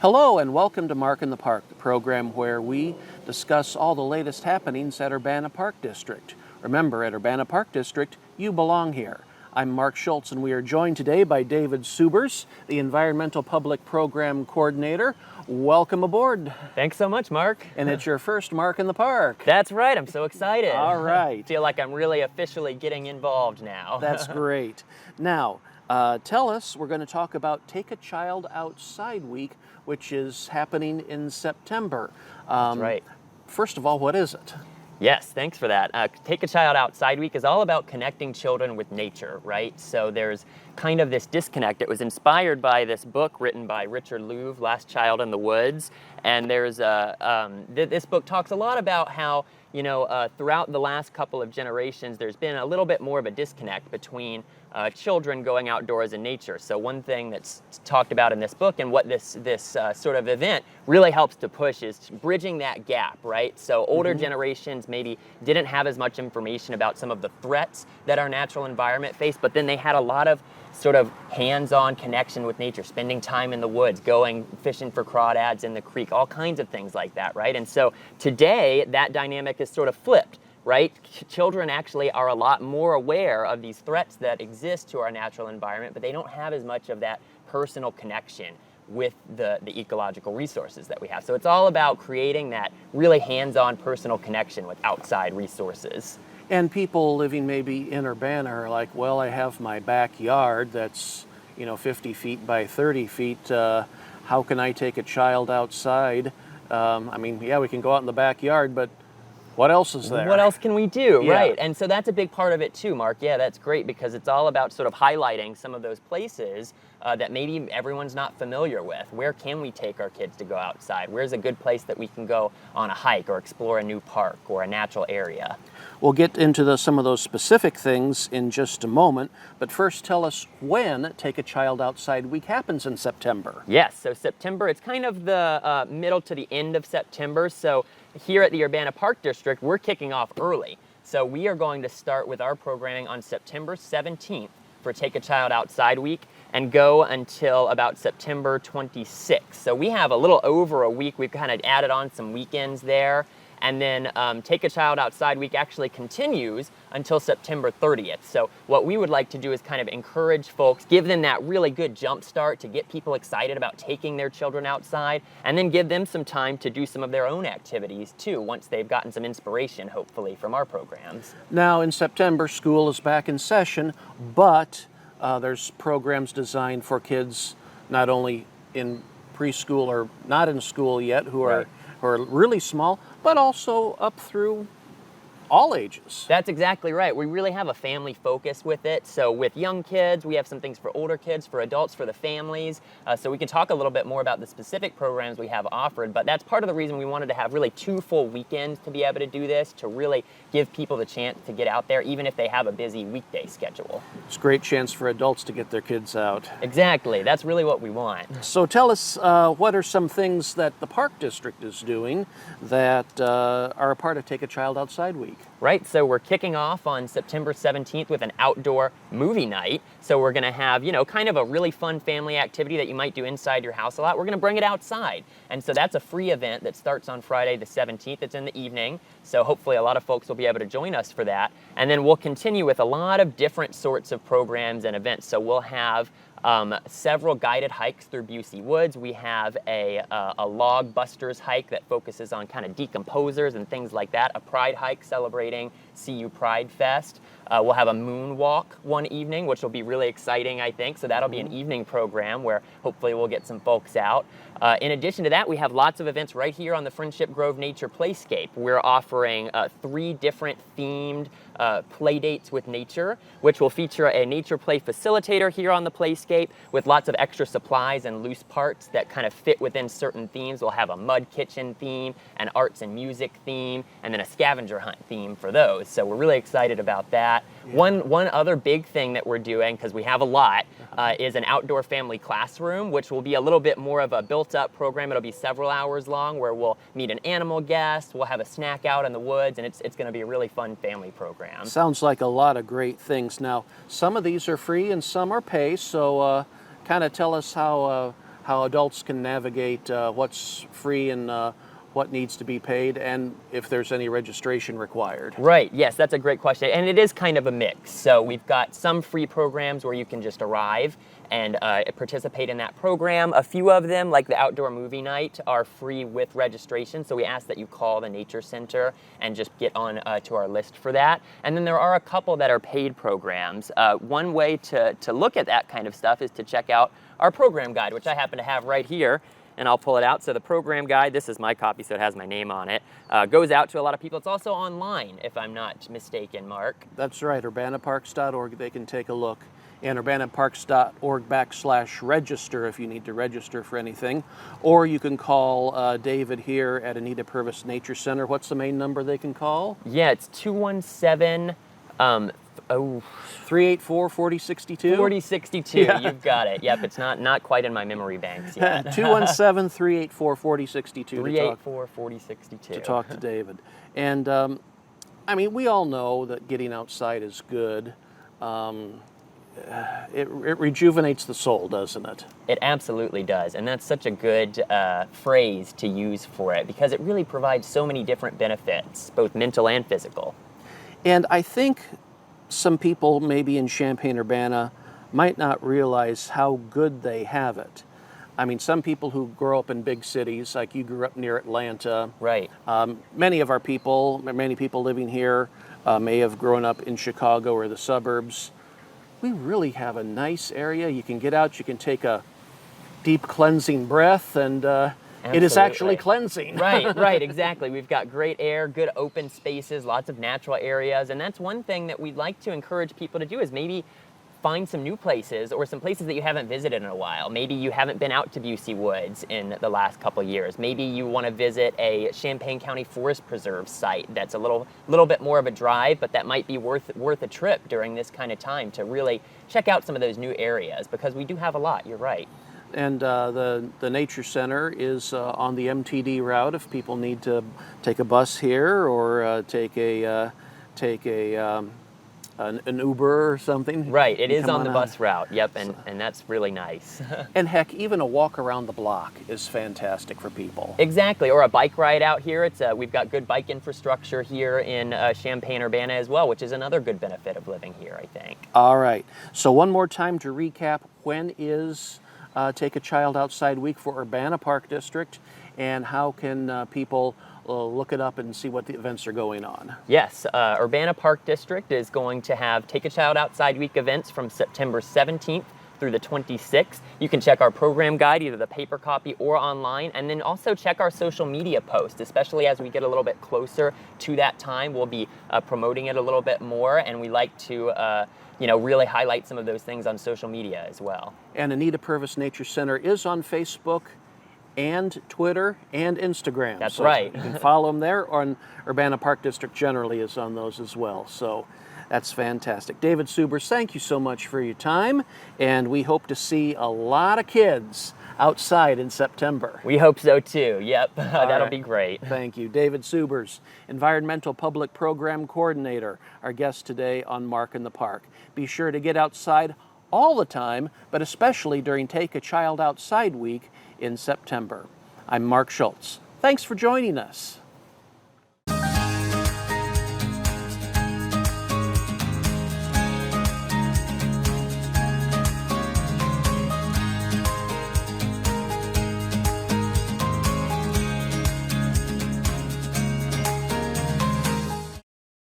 Hello and welcome to Mark in the Park, the program where we discuss all the latest happenings at Urbana Park District. Remember, at Urbana Park District, you belong here. I'm Mark Schultz and we are joined today by David Subers, the Environmental Public Program Coordinator. Welcome aboard. Thanks so much, Mark. And it's your first Mark in the Park. That's right, I'm so excited. All right. I feel like I'm really officially getting involved now. That's great. Now, tell us, we're going to talk about Take a Child Outside Week, which is happening in September. That's right. First of all, what is it? Yes, thanks for that. Take a Child Outside Week is all about connecting children with nature, right? So there's kind of this disconnect. It was inspired by this book written by Richard Louv, Last Child in the Woods. And there's this book talks a lot about how, throughout the last couple of generations, there's been a little bit more of a disconnect between children going outdoors in nature. So one thing that's talked about in this book and what this sort of event really helps to push is bridging that gap, right? So older generations maybe didn't have as much information about some of the threats that our natural environment faced, but then they had a lot of sort of hands-on connection with nature, spending time in the woods, going fishing for crawdads in the creek, all kinds of things like that, right? And so today, that dynamic is sort of flipped, right? Children actually are a lot more aware of these threats that exist to our natural environment, but they don't have as much of that personal connection with the ecological resources that we have. So it's all about creating that really hands-on personal connection with outside resources. And people living maybe in Urbana are like, well, I have my backyard that's, 50 feet by 30 feet. How can I take a child outside? We can go out in the backyard, but what else is there? What else can we do, Yeah. right? And so that's a big part of it too, Mark. Yeah, that's great because it's all about sort of highlighting some of those places that maybe everyone's not familiar with. Where can we take our kids to go outside? Where's a good place that we can go on a hike or explore a new park or a natural area? We'll get into some of those specific things in just a moment, but first tell us when Take a Child Outside Week happens in September. Yes, so September, it's kind of the middle to the end of September. So here at the Urbana Park District, we're kicking off early. So we are going to start with our programming on September 17th for Take a Child Outside Week and go until about September 26th. So we have a little over a week. We've kind of added on some weekends there. And then Take a Child Outside Week actually continues until September 30th. So what we would like to do is kind of encourage folks, give them that really good jump start to get people excited about taking their children outside, and then give them some time to do some of their own activities too, once they've gotten some inspiration, hopefully, from our programs. Now in September, school is back in session, but there's programs designed for kids not only in preschool or not in school yet who are really small, but also up through all ages. That's exactly right. We really have a family focus with it. So with young kids, we have some things for older kids, for adults, for the families. So we can talk a little bit more about the specific programs we have offered, but that's part of the reason we wanted to have really 2 full weekends to be able to do this, to really give people the chance to get out there, even if they have a busy weekday schedule. It's a great chance for adults to get their kids out. Exactly. That's really what we want. So tell us, what are some things that the Park District is doing that are a part of Take a Child Outside Week? Right, so we're kicking off on September 17th with an outdoor movie night. So we're gonna have, kind of a really fun family activity that you might do inside your house a lot. We're gonna bring it outside. And so that's a free event that starts on Friday the 17th. It's in the evening. So hopefully a lot of folks will be able to join us for that. And then we'll continue with a lot of different sorts of programs and events. So we'll have several guided hikes through Busey Woods. We have a log busters hike that focuses on kind of decomposers and things like that. A pride hike celebrating CU Pride Fest. We'll have a moonwalk one evening, which will be really exciting, I think. So that'll be an evening program where hopefully we'll get some folks out. In addition to that, we have lots of events right here on the Friendship Grove Nature Playscape. We're offering 3 different themed play dates with nature, which will feature a nature play facilitator here on the Playscape with lots of extra supplies and loose parts that kind of fit within certain themes. We'll have a mud kitchen theme, an arts and music theme, and then a scavenger hunt theme for those. So we're really excited about that. Yeah. One other big thing that we're doing, because we have a lot, is an outdoor family classroom, which will be a little bit more of a built-up program. It'll be several hours long where we'll meet an animal guest, we'll have a snack out in the woods, and it's going to be a really fun family program. Sounds like a lot of great things. Now, some of these are free and some are pay, so kind of tell us how how adults can navigate what's free and what needs to be paid, and if there's any registration required. Right, yes, that's a great question. And it is kind of a mix. So we've got some free programs where you can just arrive and participate in that program. A few of them, like the outdoor movie night, are free with registration. So we ask that you call the Nature Center and just get on to our list for that. And then there are a couple that are paid programs. One way to look at that kind of stuff is to check out our program guide, which I happen to have right here. And I'll pull it out. So the program guide, this is my copy, so it has my name on it, goes out to a lot of people. It's also online, if I'm not mistaken, Mark. That's right, urbanaparks.org, they can take a look. And urbanaparks.org/register if you need to register for anything. Or you can call David here at Anita Purvis Nature Center. What's the main number they can call? Yeah, it's 217... 384-4062? 4062, yeah. You've got it. Yep, it's not quite in my memory banks yet. 217-384-4062. 384-4062. To talk to David. And, I mean, we all know that getting outside is good. It rejuvenates the soul, doesn't it? It absolutely does, and that's such a good phrase to use for it because it really provides so many different benefits, both mental and physical. And I think some people maybe in Champaign-Urbana might not realize how good they have it. I mean, some people who grow up in big cities, like you grew up near Atlanta. Right. Many people living here may have grown up in Chicago or the suburbs. We really have a nice area. You can get out, you can take a deep cleansing breath, and it is actually cleansing. Right, exactly. We've got great air, good open spaces, lots of natural areas, and that's one thing that we'd like to encourage people to do is maybe find some new places or some places that you haven't visited in a while. Maybe you haven't been out to Busey Woods in the last couple years. Maybe you want to visit a Champaign County Forest Preserve site that's a little bit more of a drive, but that might be worth a trip during this kind of time to really check out some of those new areas because we do have a lot, you're right. And the Nature Center is on the MTD route if people need to take a bus here or take an Uber or something. Right, it is on the bus route, yep, and that's really nice. And heck, even a walk around the block is fantastic for people. Exactly, or a bike ride out here. We've got good bike infrastructure here in Champaign-Urbana as well, which is another good benefit of living here, I think. All right, so one more time to recap, when is Take a Child Outside Week for Urbana Park District, and how can people look it up and see what the events are going on? Yes, Urbana Park District is going to have Take a Child Outside Week events from September 17th through the 26th. You can check our program guide, either the paper copy or online, and then also check our social media posts, especially as we get a little bit closer to that time. We'll be promoting it a little bit more, and we like to really highlight some of those things on social media as well. And Anita Purvis Nature Center is on Facebook and Twitter and Instagram. That's right. You can follow them there, and Urbana Park District generally is on those as well. So that's fantastic. David Subers, thank you so much for your time, and we hope to see a lot of kids outside in September. We hope so too, yep. That'll right. be great. Thank you. David Subers, Environmental Public Program Coordinator, our guest today on Mark in the Park. Be sure to get outside all the time, but especially during Take a Child Outside Week in September. I'm Mark Schultz. Thanks for joining us.